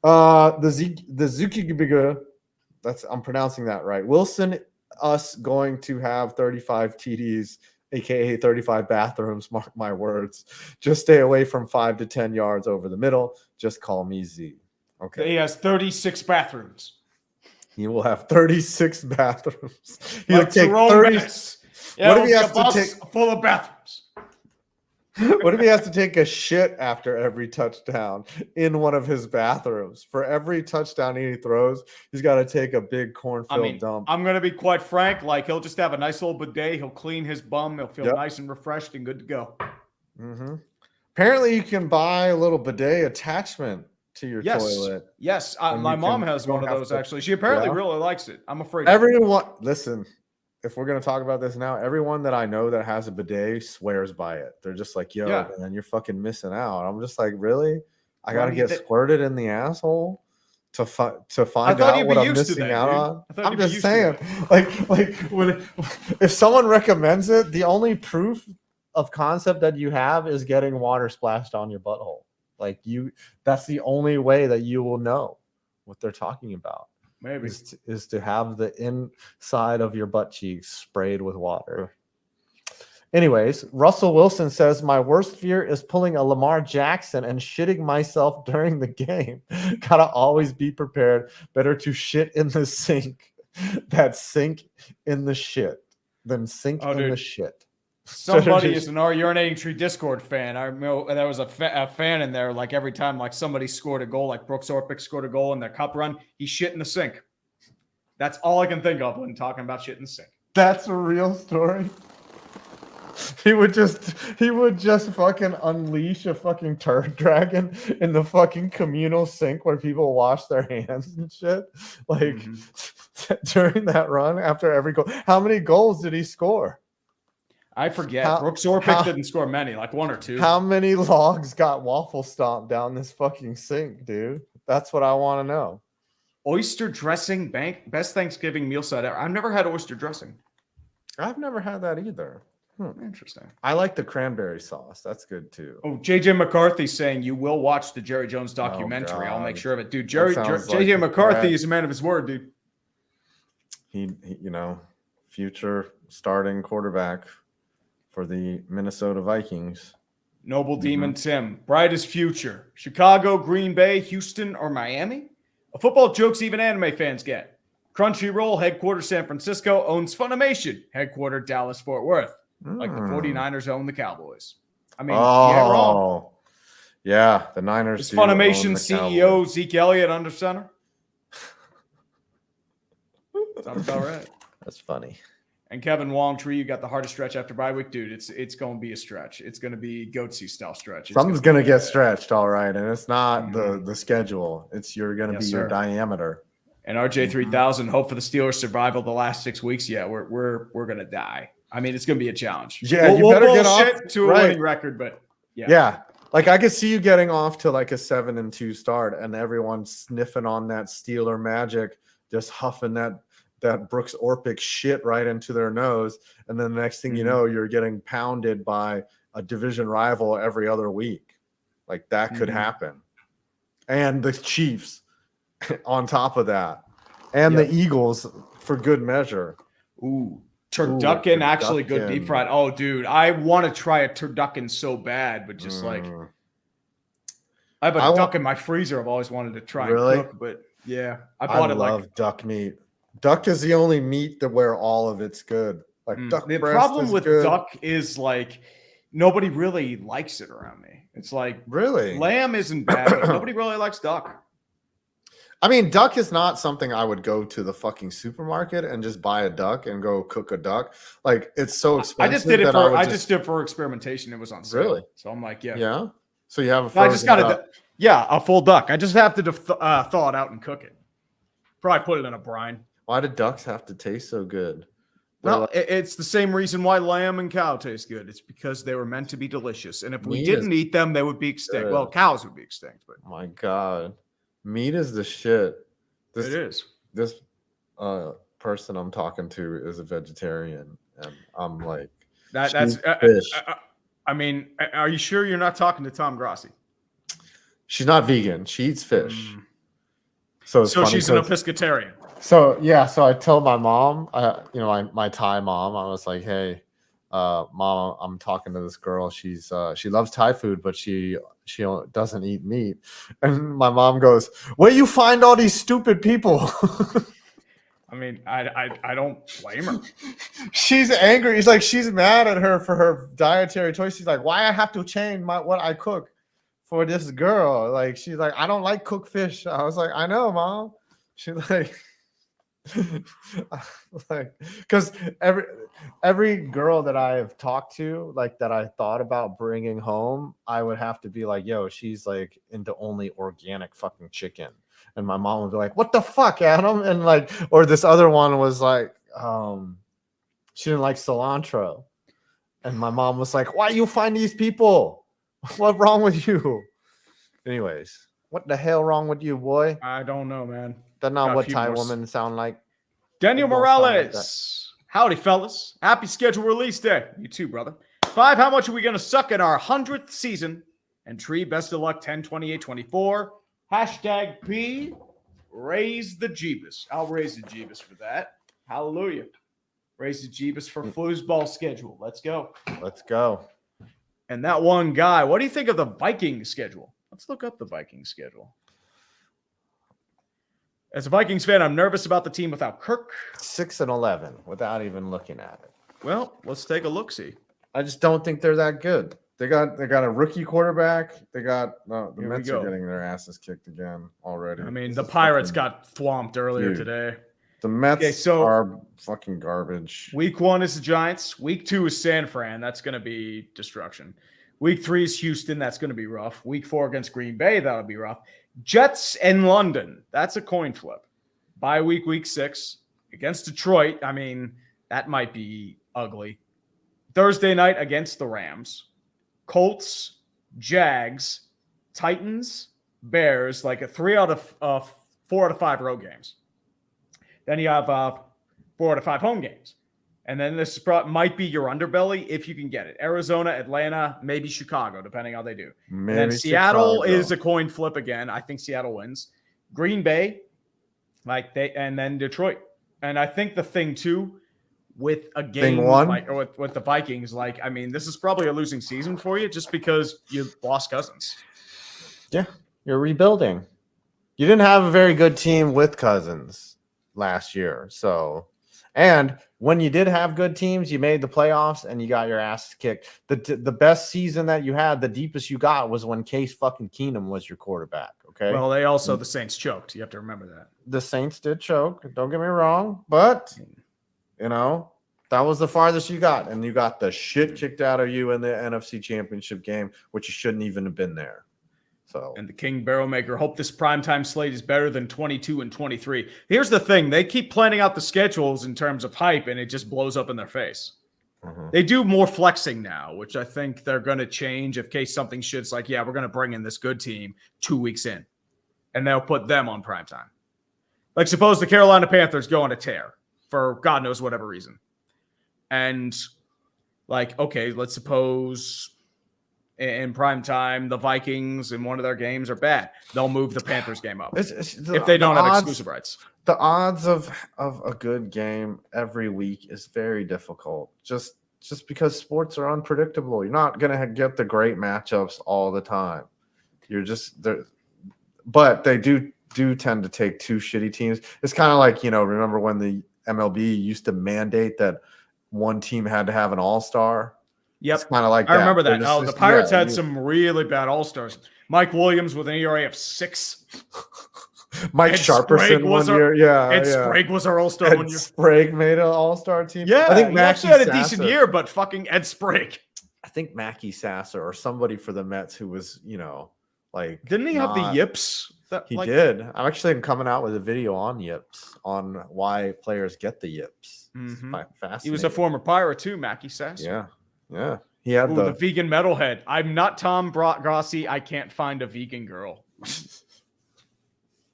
The Zukigibiga, I'm pronouncing that right. Wilson, us going to have 35 TDs, aka 35 bathrooms. Mark my words. Just stay away from 5 to 10 yards over the middle. Just call me Z. Okay. He has 36 bathrooms. He will have 36 bathrooms. He'll Like take Jerome 30. Bettis. What if he It'll has be a to bus full of bathrooms? What if he has to take a shit after every touchdown in one of his bathrooms? For every touchdown he throws, he's got to take a big corn-filled dump. I'm going to be quite frank. Like, he'll just have a nice little bidet. He'll clean his bum. He'll feel nice and refreshed and good to go. Mm-hmm. Apparently, you can buy a little bidet attachment to your toilet. Yes, my mom has one of those, actually. She apparently really likes it. I'm afraid. Everyone, listen. If we're going to talk about this now, everyone that I know that has a bidet swears by it. They're just like, yo, man, you're fucking missing out. I'm just like, really? I got to get squirted in the asshole to find out what I'm missing out on? I'm just saying, like if someone recommends it, the only proof of concept that you have is getting water splashed on your butthole. Like that's the only way that you will know what they're talking about. Maybe is to have the inside of your butt cheeks sprayed with water. Anyways, Russell Wilson says, my worst fear is pulling a Lamar Jackson and shitting myself during the game. Gotta always be prepared. Better to shit in the sink than sink in the shit than sink in the shit. Somebody is an Our Urinating Tree Discord fan. I know there was a fan in there. Like every time, like somebody scored a goal, like Brooks Orpik scored a goal in their cup run, he shit in the sink. That's all I can think of when talking about shit in the sink. That's a real story. He would just fucking unleash a fucking turd dragon in the fucking communal sink where people wash their hands and shit. Like during that run, after every goal, how many goals did he score? I forget. Brooks Orpik didn't score many, like one or two. How many logs got waffle stomped down this fucking sink, dude? That's what I want to know. Oyster dressing, best Thanksgiving meal side ever. I've never had oyster dressing. I've never had that either. Interesting. I like the cranberry sauce. That's good too. Oh, JJ McCarthy saying you will watch the Jerry Jones documentary. I'll make sure of it, dude. JJ McCarthy is a man of his word, dude. He future starting quarterback for the Minnesota Vikings. Noble Demon Tim. Brightest future. Chicago, Green Bay, Houston, or Miami? A football jokes even anime fans get. Crunchyroll, headquarters San Francisco, owns Funimation, headquartered Dallas, Fort Worth. Like the 49ers own the Cowboys. I mean, yeah, wrong. Yeah, the Niners. Is Funimation CEO Zeke Elliott under center? Sounds about right. That's funny. And Kevin Wongtree, you got the hardest stretch after bye week, dude. It's going to be a stretch. It's going to be Goatsy style stretch. Something's going to get stretched, all right, and it's not the schedule. It's going to be your diameter. And RJ3000, hope for the Steelers' survival the last 6 weeks. Yeah, we're going to die. I mean, it's going to be a challenge. Yeah, you better get off to a winning record, but yeah. Like I could see you getting off to like a 7-2 start, and everyone sniffing on that Steeler magic, just huffing that Brooks Orpik shit right into their nose, and then the next thing you know, you're getting pounded by a division rival every other week. Like that could happen, and the Chiefs on top of that, and the Eagles for good measure. Ooh. Turducken, actually good deep fried. Oh, dude, I want to try a turducken so bad, but just like I have a duck in my freezer. I've always wanted to try and cook, but yeah, I bought it. I love duck meat. Duck is the only meat that where all of it's good. Like duck the breast problem is with good. duck is like nobody really likes it around me. It's like lamb isn't bad, but nobody really likes duck. I mean, duck is not something I would go to the fucking supermarket and just buy a duck and go cook a duck. Like it's so expensive. I just did it for experimentation. It was on sale. Really? So I'm like, yeah. So you have a a full duck. I just have to thaw it out and cook it. Probably put it in a brine. Why do ducks have to taste so good? Well, it's the same reason why lamb and cow taste good. It's because they were meant to be delicious. And if we didn't eat them, they would be extinct. Well, cows would be extinct. But my God. Meat is the shit. It is. This person I'm talking to is a vegetarian, and I'm like, that's fish. I mean, are you sure you're not talking to Tom Grassi? She's not vegan. She eats fish. So she's an Episcotarian. So I tell my mom, my Thai mom, I was like, hey, mom, I'm talking to this girl. She loves Thai food, but she doesn't eat meat. And my mom goes, where you find all these stupid people? I mean, I don't blame her. She's angry. He's like, she's mad at her for her dietary choice. She's like, why I have to change what I cook for this girl? Like, she's like, I don't like cooked fish. I was like, I know, Mom. She's like, like, because every girl that I have talked to, like that I thought about bringing home, I would have to be like, yo, she's like into only organic fucking chicken. And my mom would be like, what the fuck, Adam? And like, or this other one was like, she didn't like cilantro. And my mom was like, why you find these people? What's wrong with you? Anyways, what the hell wrong with you, boy? I don't know, man. That's not Got a what few Thai more women sound like. Daniel They don't sound like Morales. Howdy, fellas. Happy schedule release day. You too, brother. 5, how much are we going to suck in our 100th season? And Tree, best of luck, 10, 28, 24. Hashtag P, raise the Jeebus. I'll raise the Jeebus for that. Hallelujah. Raise the Jeebus for foosball schedule. Let's go. Let's go. And that one guy, what do you think of the Vikings schedule? Let's look up the Vikings schedule. As a Vikings fan, I'm nervous about the team without Kirk. 6-11 without even looking at it. Well, let's take a look-see. I just don't think they're that good. They got a rookie quarterback. They got the Here we Mets go. are getting their asses kicked again already. I mean, This the is Pirates fucking- got thwomped earlier Dude. today. the Mets Okay, so- are fucking garbage. Week 1 is the Giants. Week 2 is San Fran. That's going to be destruction. Week 3 is Houston. That's going to be rough. Week 4 against Green Bay. That'll be rough. Jets and London. That's a coin flip. Bye week, week 6 against Detroit. I mean, that might be ugly. Thursday night against the Rams. Colts, Jags, Titans, Bears, like a 4 out of 5 road games. Then you have 4 out of 5 home games. And then this might be your underbelly if you can get it. Arizona, Atlanta, maybe Chicago, depending how they do. And then Seattle is a coin flip again. I think Seattle wins. Green Bay, and then Detroit. And I think the thing too, with a game or with the Vikings, I mean, this is probably a losing season for you just because you lost Cousins. Yeah, you're rebuilding. You didn't have a very good team with Cousins last year. So, and when you did have good teams, you made the playoffs and you got your ass kicked. The best season that you had, the deepest you got was when Case fucking Keenum was your quarterback. Okay. Well, the Saints choked. You have to remember that. The Saints did choke. Don't get me wrong, but that was the farthest you got, and you got the shit kicked out of you in the NFC Championship game, which you shouldn't even have been there. So, and the King Barrelmaker, hope this primetime slate is better than 22 and 23. Here's the thing. They keep planning out the schedules in terms of hype, and it just blows up in their face. They do more flexing now, which I think they're going to change in case something shit's like, yeah, we're going to bring in this good team 2 weeks in, and they'll put them on primetime. Like, suppose the Carolina Panthers go on a tear for God knows whatever reason. And, okay, let's suppose in prime time, the Vikings in one of their games are bad. They'll move the Panthers game up if they don't have exclusive rights. The odds of a good game every week is very difficult. Just because sports are unpredictable. You're not going to get the great matchups all the time. You're just there. But they do tend to take 2 shitty teams. It's kind of like, remember when the MLB used to mandate that one team had to have an all-star? Yep. It's kind of like that. I remember that. The Pirates had some really bad all-stars. Mike Williams with an ERA of 6. Mike Sharperson one year. Ed Sprague was our all-star one year. Sprague made an all-star team. Yeah, I think he actually had a decent year, but fucking Ed Sprague. I think Mackie Sasser or somebody for the Mets who was, didn't he have the yips? He did. I'm actually coming out with a video on yips, on why players get the yips. Fascinating. He was a former Pirate too, Mackie Sasser. Yeah. He had the vegan metalhead. I'm not Tom Grossi. I can't find a vegan girl.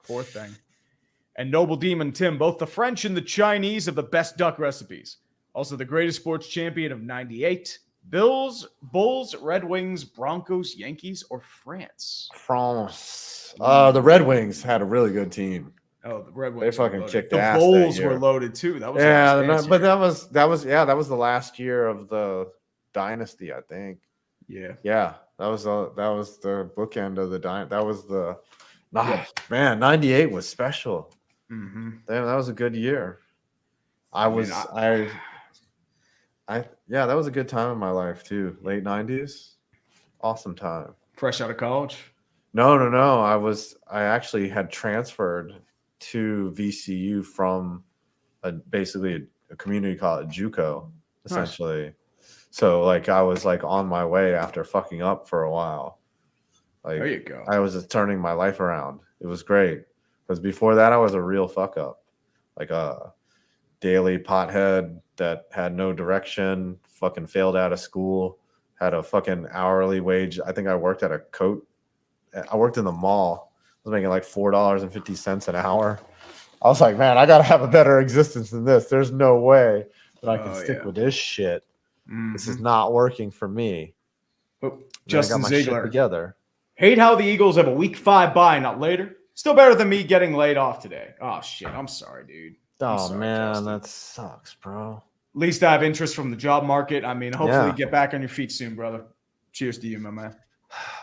Poor thing. And Noble Demon Tim, both the French and the Chinese have the best duck recipes. Also the greatest sports champion of 98. Bills, Bulls, Red Wings, Broncos, Yankees, or France? France. The Red Wings had a really good team. Oh, the Red Wings. They fucking kicked the ass. The Bulls were loaded too. That was but that was the last year of the dynasty, I think. Yeah. That was the bookend of the dynasty. That was the man. 98 was special. Damn, that was a good year. Yeah, that was a good time in my life too. Late 90s. Awesome time. Fresh out of college? No. I actually had transferred to VCU from basically a community college, JUCO, essentially. Nice. So like I was like on my way after fucking up for a while. Like there you go. I was just turning my life around. It was great. Because before that I was a real fuck up. Like a daily pothead that had no direction, fucking failed out of school, had a fucking hourly wage. I think I worked at I worked in the mall. I was making like $4.50 an hour. I was like, man, I got to have a better existence than this. There's no way that I can stick with this shit. Mm-hmm. This is not working for me. Oh, Justin Ziegler. Together. Hate how the Eagles have a week 5 bye, not later. Still better than me getting laid off today. Oh, shit. I'm sorry, dude. Sorry, man, Justin. That sucks, bro. At least I have interest from the job market. I mean, hopefully get back on your feet soon, brother. Cheers to you, my man.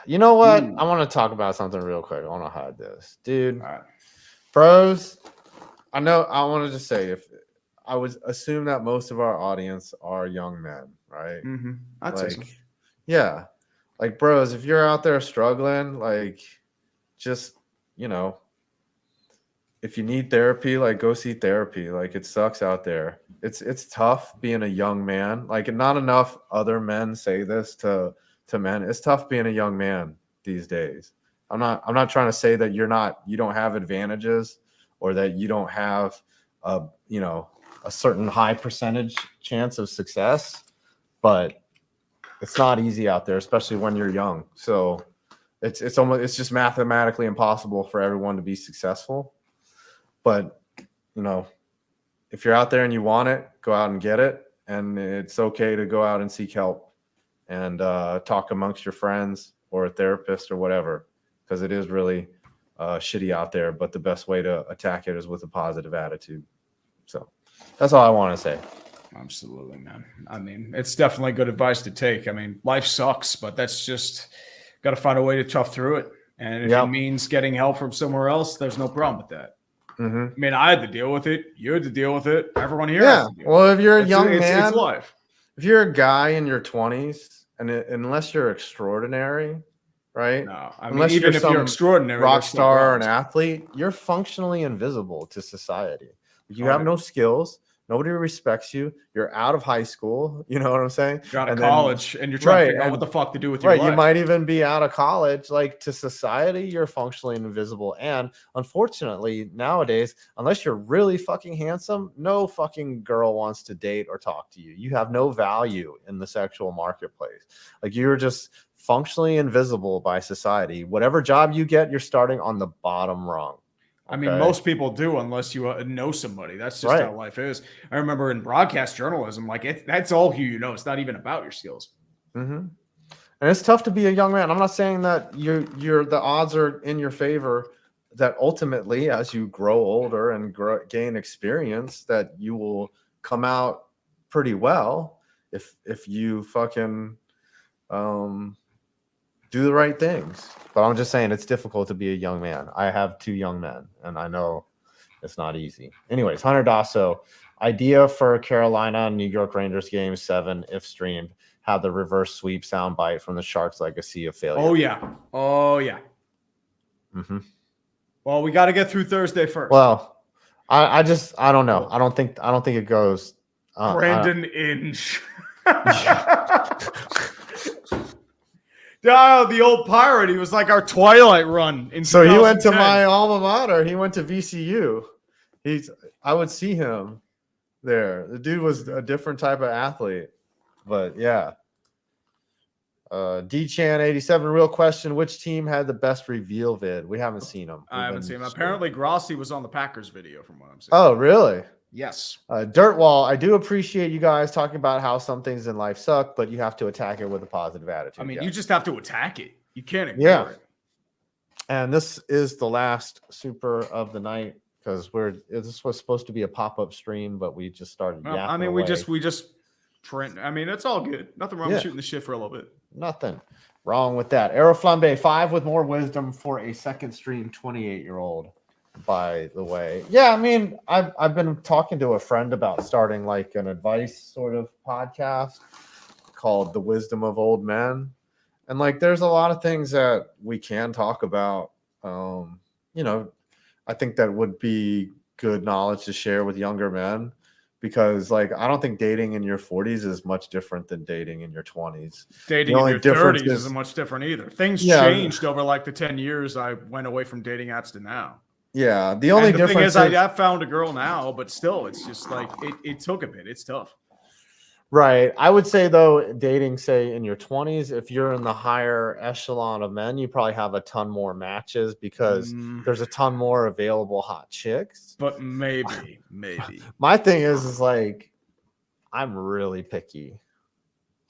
You know what? I want to talk about something real quick. I want to hide this. Dude, bros, I want to just say, if I would assume that most of our audience are young men, right? Mm-hmm. I'd say so. Yeah. Like, bros, if you're out there struggling, like, just, if you need therapy, like go see therapy. Like it sucks out there. It's tough being a young man. Like not enough other men say this to men. It's tough being a young man these days. I'm not trying to say that you don't have advantages or that you don't have a certain high percentage chance of success, but it's not easy out there, especially when you're young. So it's just mathematically impossible for everyone to be successful. But, if you're out there and you want it, go out and get it. And it's okay to go out and seek help and talk amongst your friends or a therapist or whatever, because it is really shitty out there. But the best way to attack it is with a positive attitude. So that's all I want to say. Absolutely, man. I mean, it's definitely good advice to take. I mean, life sucks, but that's just got to find a way to tough through it. And if it means getting help from somewhere else, there's no problem with that. Mm-hmm. I mean, I had to deal with it. You had to deal with it. Everyone here has to deal with it. If you're a young man, it's life. If you're a guy in your 20s, and unless you're extraordinary, right? No, I mean, unless even if you're extraordinary, rock star or an athlete, you're functionally invisible to society. You have no skills. Nobody respects you. You're out of high school. You know what I'm saying? You're out of college and you're trying to figure out what the fuck to do with your life. You might even be out of college. Like to society, you're functionally invisible. And unfortunately, nowadays, unless you're really fucking handsome, no fucking girl wants to date or talk to you. You have no value in the sexual marketplace. Like you're just functionally invisible by society. Whatever job you get, you're starting on the bottom rung. I mean, most people do unless you know somebody. That's just how life is. I remember in broadcast journalism, like that's all who you know. It's not even about your skills. Mm-hmm. And it's tough to be a young man. I'm not saying that the odds are in your favor, that ultimately, as you grow older and gain experience, that you will come out pretty well if you fucking do the right things. But I'm just saying it's difficult to be a young man. I have 2 young men, and I know it's not easy. Anyways, Hunter Dasso, idea for Carolina New York Rangers game 7, if streamed, have the reverse sweep soundbite from the Sharks' legacy of failure. Oh yeah. Mm-hmm. Well, we got to get through Thursday first. Well, I don't know. I don't think it goes. Brandon Inge. Oh, the old pirate. He was like our Twilight run. So he went to my alma mater. He went to VCU. I would see him there. The dude was a different type of athlete. But yeah. D-Chan87, real question. Which team had the best reveal vid? We haven't seen him. I haven't seen him. Apparently, Grossi was on the Packers video from what I'm saying. Oh, really? Yes. Dirtwall, I do appreciate you guys talking about how some things in life suck, but you have to attack it with a positive attitude. I mean, you just have to attack it. You can't ignore it. And this is the last super of the night because this was supposed to be a pop-up stream, but we just started. I mean, we just print. I mean, it's all good. Nothing wrong with shooting the shit for a little bit. Nothing wrong with that. Aeroflambe 5 with more wisdom for a second stream 28-year-old. by the way. Yeah, I mean, I've been talking to a friend about starting like an advice sort of podcast called The Wisdom of Old Men. And like there's a lot of things that we can talk about. You know, I think that would be good knowledge to share with younger men because like I don't think dating in your 40s is much different than dating in your 20s. Dating in your 30s isn't much different either. Things changed over like the 10 years I went away from dating apps to now. Yeah, the only difference thing is I found a girl now, but still, it's just like it took a bit. It's tough. Right. I would say though, dating, say in your 20s, if you're in the higher echelon of men, you probably have a ton more matches because there's a ton more available hot chicks. But maybe. My thing is like I'm really picky,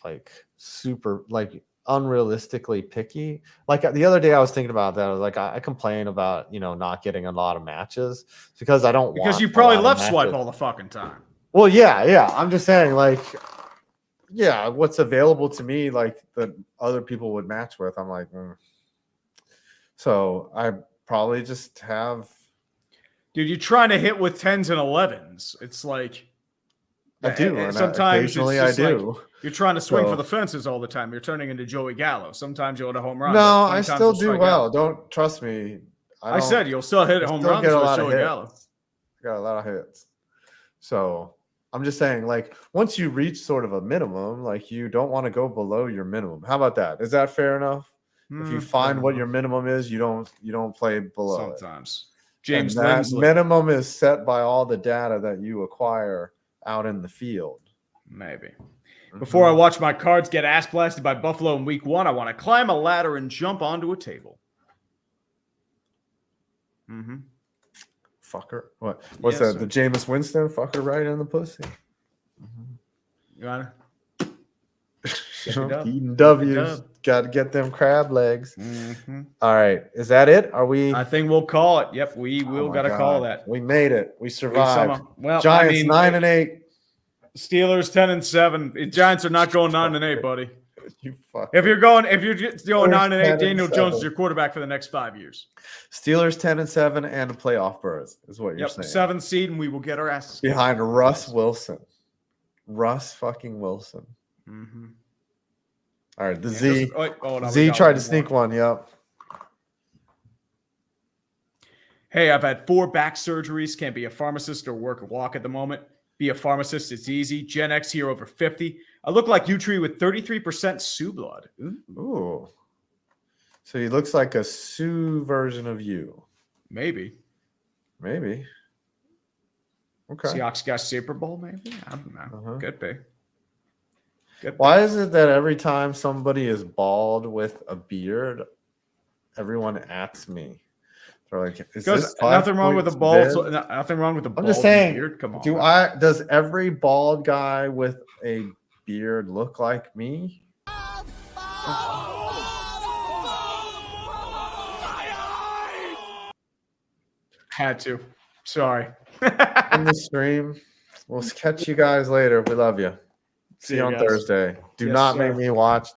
like super, like unrealistically picky. Like the other day I was thinking about that. I was like, I complain about, not getting a lot of matches because I don't because you probably left swipe all the fucking time. Well, yeah. I'm just saying, like, yeah, what's available to me, like that other people would match with. I'm like, so I probably just have. Dude, you're trying to hit with 10s and 11s. It's like I do. And sometimes occasionally it's just I do. Like you're trying to swing for the fences all the time. You're turning into Joey Gallo. Sometimes you'll hit a home run. No, I still do well. Don't trust me. I said you'll still hit home runs with Joey Gallo. I got a lot of hits. So I'm just saying, like, once you reach sort of a minimum, like you don't want to go below your minimum. How about that? Is that fair enough? If you find what your minimum is, you don't play below sometimes. It. James and that Lindsley. Minimum is set by all the data that you acquire out in the field. Maybe. Before I watch my Cards get ass blasted by Buffalo in week 1, I want to climb a ladder and jump onto a table. Fucker. What's that? Sir. The Jameis Winston fucker right in the pussy. You want to? Eating W's. Got to get them crab legs. All right. Is that it? Are we? I think we'll call it. Yep. We will got to call that. We made it. We survived. Well, Giants 9-8. Steelers 10-7. The Giants are not going 9-8, buddy. If you're just going 9-8, Daniel Jones is your quarterback for the next 5 years. Steelers 10-7 and a playoff berth is what you're saying. 7th seed, and we will get our asses behind Russ Wilson. Russ fucking Wilson. All right, the Z tried to sneak one. Yep. Hey, I've had 4 back surgeries. Can't be a pharmacist or work a walk at the moment. Be a pharmacist. It's easy. Gen X here over 50. I look like Utri with 33% Sioux blood. Ooh. So he looks like a Sioux version of you. Maybe. Okay. Seahawks got Super Bowl, maybe? I don't know. Could be. Why is it that every time somebody is bald with a beard, everyone asks me? They're like, is this nothing wrong with the bald? Nothing wrong with the bald. I'm just saying, beard. Come on. Does every bald guy with a beard look like me? Had to. Sorry. In the stream. We'll catch you guys later. We love you. See you on Thursday. Do not make me watch